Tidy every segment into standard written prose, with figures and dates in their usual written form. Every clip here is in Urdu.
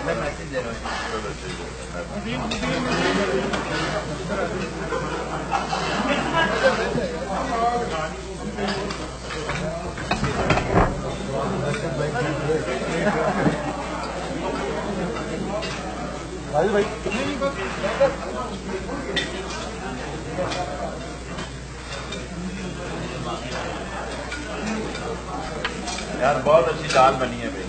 میسج دے رہے بھائی یار بہت اچھی دال بنی ہے بھائی،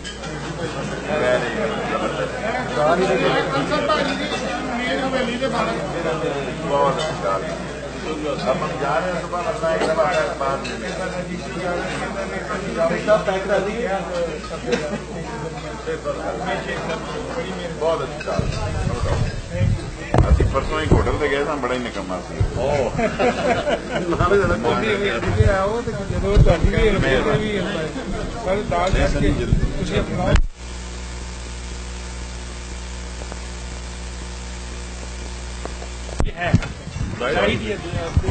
بہت اچھی دال۔ اب ہم جا رہے ہیں صبح کرنا ایک دفعہ بعد بہت اچھی دال۔ اسی پرسوں ایک ہوٹل پہ گئے تھے، بڑا ہی نکما سی۔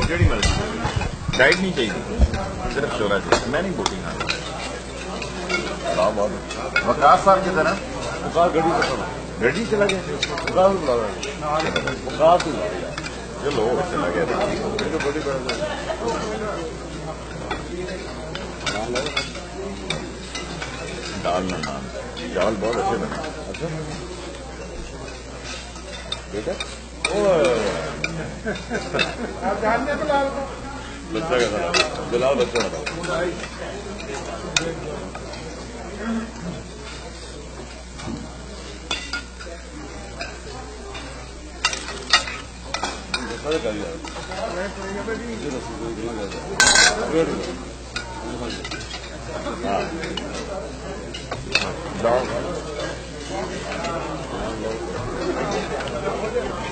جڑی مرضی ڈائٹ نہیں چاہیے، صرف شورا چاہیے۔ میں نہیں بوٹی کھانا۔ وقاص صاحب کی طرح گڈی چلا گیا، چلو چلا گیا۔ دال نہ نان، چاول بہت اچھے بنے۔ بیٹا بچہ کا تھا، بلاؤ بچہ بتاؤ۔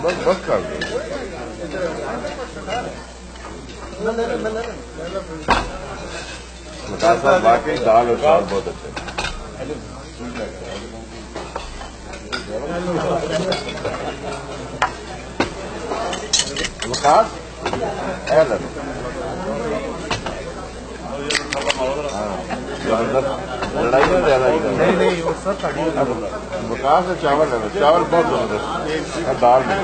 بس بس کر دیں۔ واقعی دال اور چاول بہت اچھے۔ وقاص لڑائی میں زیادہ وقاص ہے۔ چاول ہے، چاول بہت زبردست، دال میں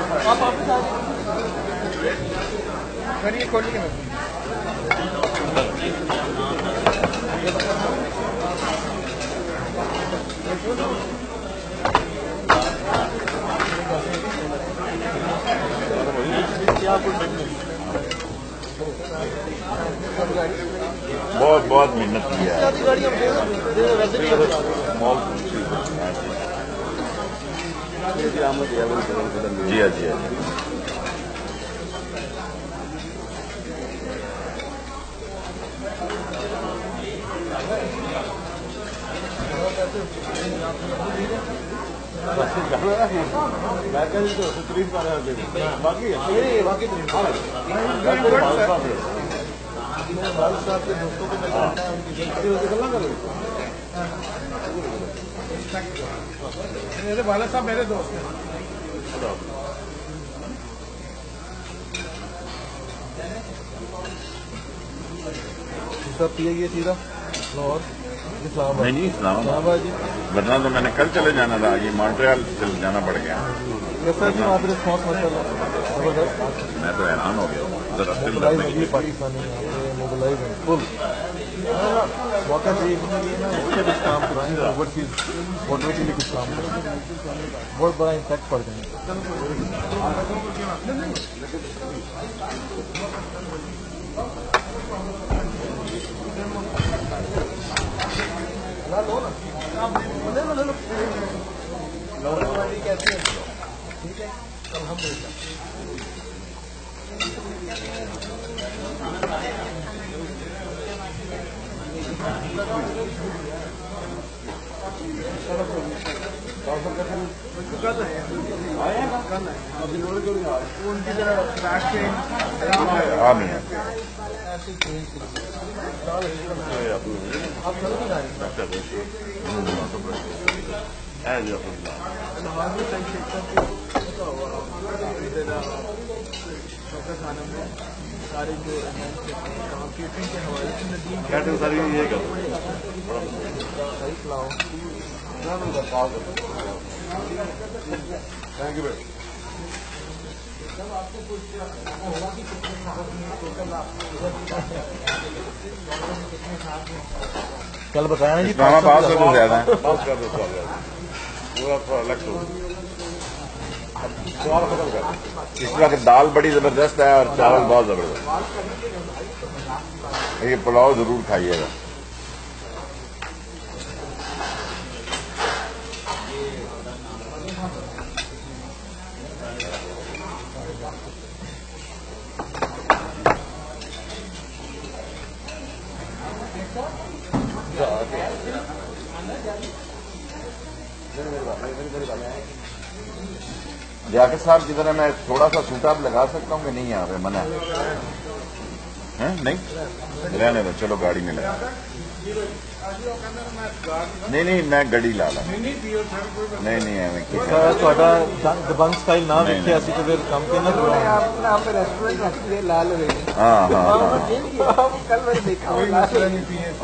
بہت بہت محنت کی ہے۔ جی ہاں جی ہاں میرے والد صاحب میرے دوست ہیں۔ سب پیے گئے سیدھا لاہور نہیں اسلام آباد، ورنہ تو میں نے کل چلے جانا تھا، یہ مونٹریال چلے جانا پڑ گیا۔ میں تو حیران ہو گیا ذرا پاکستانی موقع چاہیے کچھ کام کرائیں، اوورسیز ووٹر کے لیے کچھ کام کریں، بہت بڑا امپیکٹ پڑ جائے گا۔ الحمد للہ ہاں خانہ میں سارے جو کیٹرنگ کے حوالے سے ندیم کیٹرنگ ساری یہ کر صحیح کھلاؤ. تھینک یو بھائی. کل بتایا نا جی اسلام آباد سے تو زیادہ ہے. بات کر دو پورا تھوڑا الگ سوال ختم کر. اس وقت دال بڑی زبردست ہے اور چاول بہت زبردست. یہ پلاؤ ضرور کھائیے گا. لیاقت صاحب کی طرح میں تھوڑا سا سوٹ آپ لگا سکتا ہوں کہ نہیں یہاں پہ منع ہے؟ نہیں رہنے دو. چلو گاڑی میں لگا. نہیں میں گڑی لا لا. نہیں دبنگ سٹائل نہ دیکھے ایسی تو پھر کم کے نہ ہاں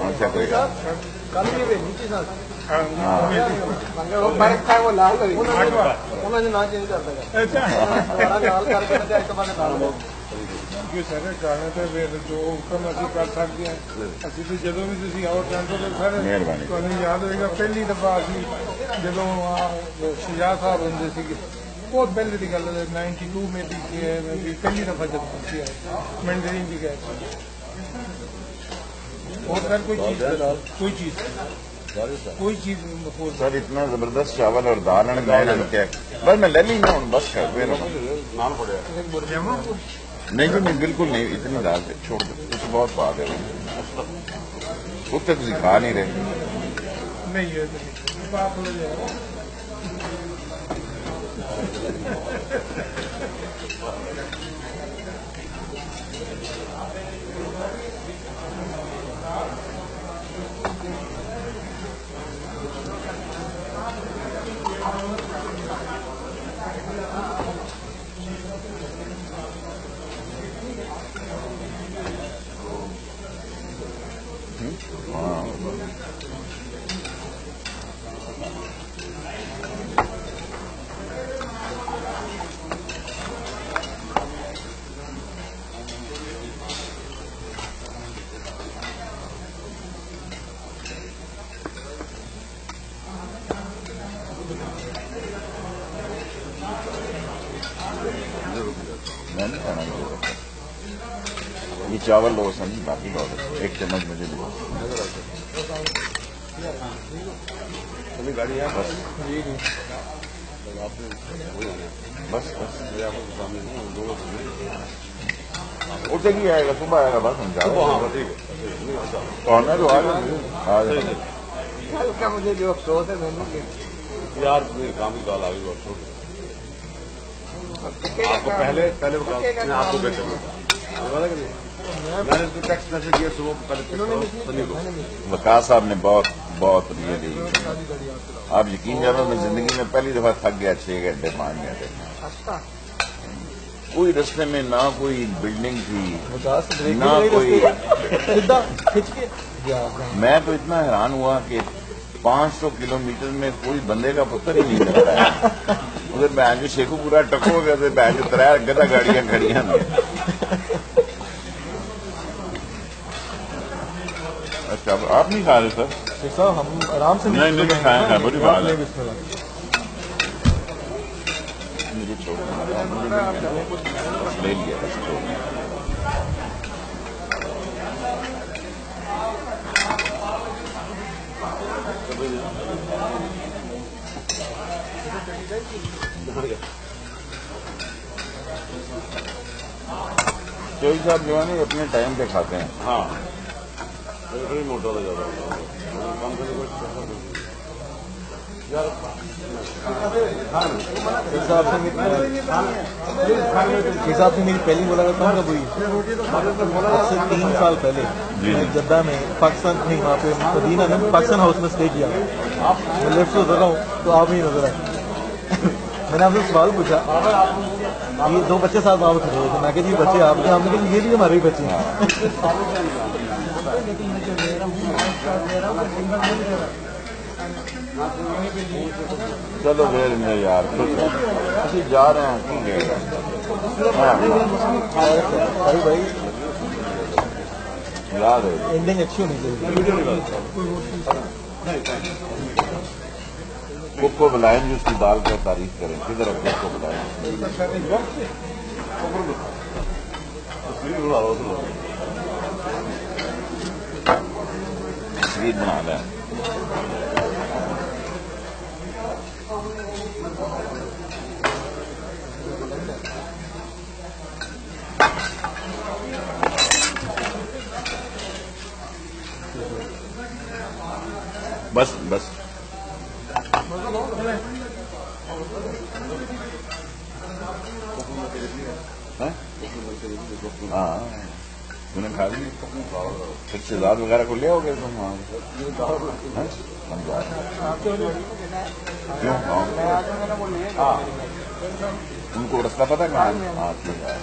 اچھا کوئی سارے گانے تو جو حکم اسی کر سکتے ہیں. اسی تو جدو بھی تھی آؤ ٹینٹو سارے تمہیں یاد ہوئے گا پہلی دفعہ اسی جدو شجاع صاحب ہوں سی بہت پہلے کی گل ہے 92 میں بھی پہلی دفعہ جب پہنچی ہے مینڈرین بھی گئے. اور سر کوئی چیز سر اتنا زبردست چاول اور دال بس میں لے لی نا بس کر نہیں جی نہیں بالکل نہیں. اتنی دال چھوڑ دو کچھ بہت بات ہے. اس تک کھا نہیں رہے. نہیں ہے یہ چاول لو سن باقی بہت ایک چمچ مجھے دو. گاڑی ہے بس اٹھے گی آئے گا صبح آئے گا بس ہم کارنر مجھے جو افسوس ہے یار کام کی کال آ گئی افسوس. آپ کو پہلے میں آپ کو بیچ میں نے ٹیکسٹ میسج کیا صبح. وقاص صاحب نے بہت آپ یقین جانو میں زندگی میں پہلی دفعہ تھک گیا 6 گھنٹے 5 گھنٹے. کوئی رستے میں نہ کوئی بلڈنگ تھی نہ کوئی. میں تو اتنا حیران ہوا کہ 500 کلومیٹر میں کوئی بندے کا پتھر ہی نہیں لگتا ہے. ادھر بہن جو شیخو پورا ٹکو ہو گیا تھا. بہن جو 3 گدا گاڑیاں کھڑی ہیں. اچھا آپ نہیں کھا رہے سر؟ صاحب ہم آرام سے نہیں کھائیں بڑی بات ہے. مجھے چھوڑ لے لیا بس چھوڑ. چوئی صاحب جو ہے نا اپنے ٹائم پہ کھاتے ہیں. ہاں موٹا ہو جاتا حساب سے میری پہلی ملاقات کب ہوئی؟ 3 سال پہلے جدہ میں پاکستان نہیں وہاں پہ مدینہ نے پاکستان ہاؤس میں اسٹے کیا. میں لیفٹ سے اتر رہا ہوں تو آپ ہی نظر آئے. میں نے آپ سے سوال پوچھا، یہ 2 بچے ساتھ آپ کھڑے ہوئے تھے، میں کہ جی بچے آپ کے، ہم نے کہا یہ بھی ہمارے بچے ہیں. چلو پھر میں یار اسی جا رہے ہیں کیوں گئے بھائی یاد ہے اینڈنگ اچھی ہونی چاہیے. کوک کو بلائیں جو اس کی دال کا تعریف کریں، کدھر ہے کوک کو بلائیں؟ تصویر بنا لیں. بس بس ہاں تم نے کھا لی پھر شہزاد وغیرہ کو لے آؤ گے تم وہاں؟ کیوں ان کو رستہ پتہ کہاں؟ ہاں ٹھیک ہے.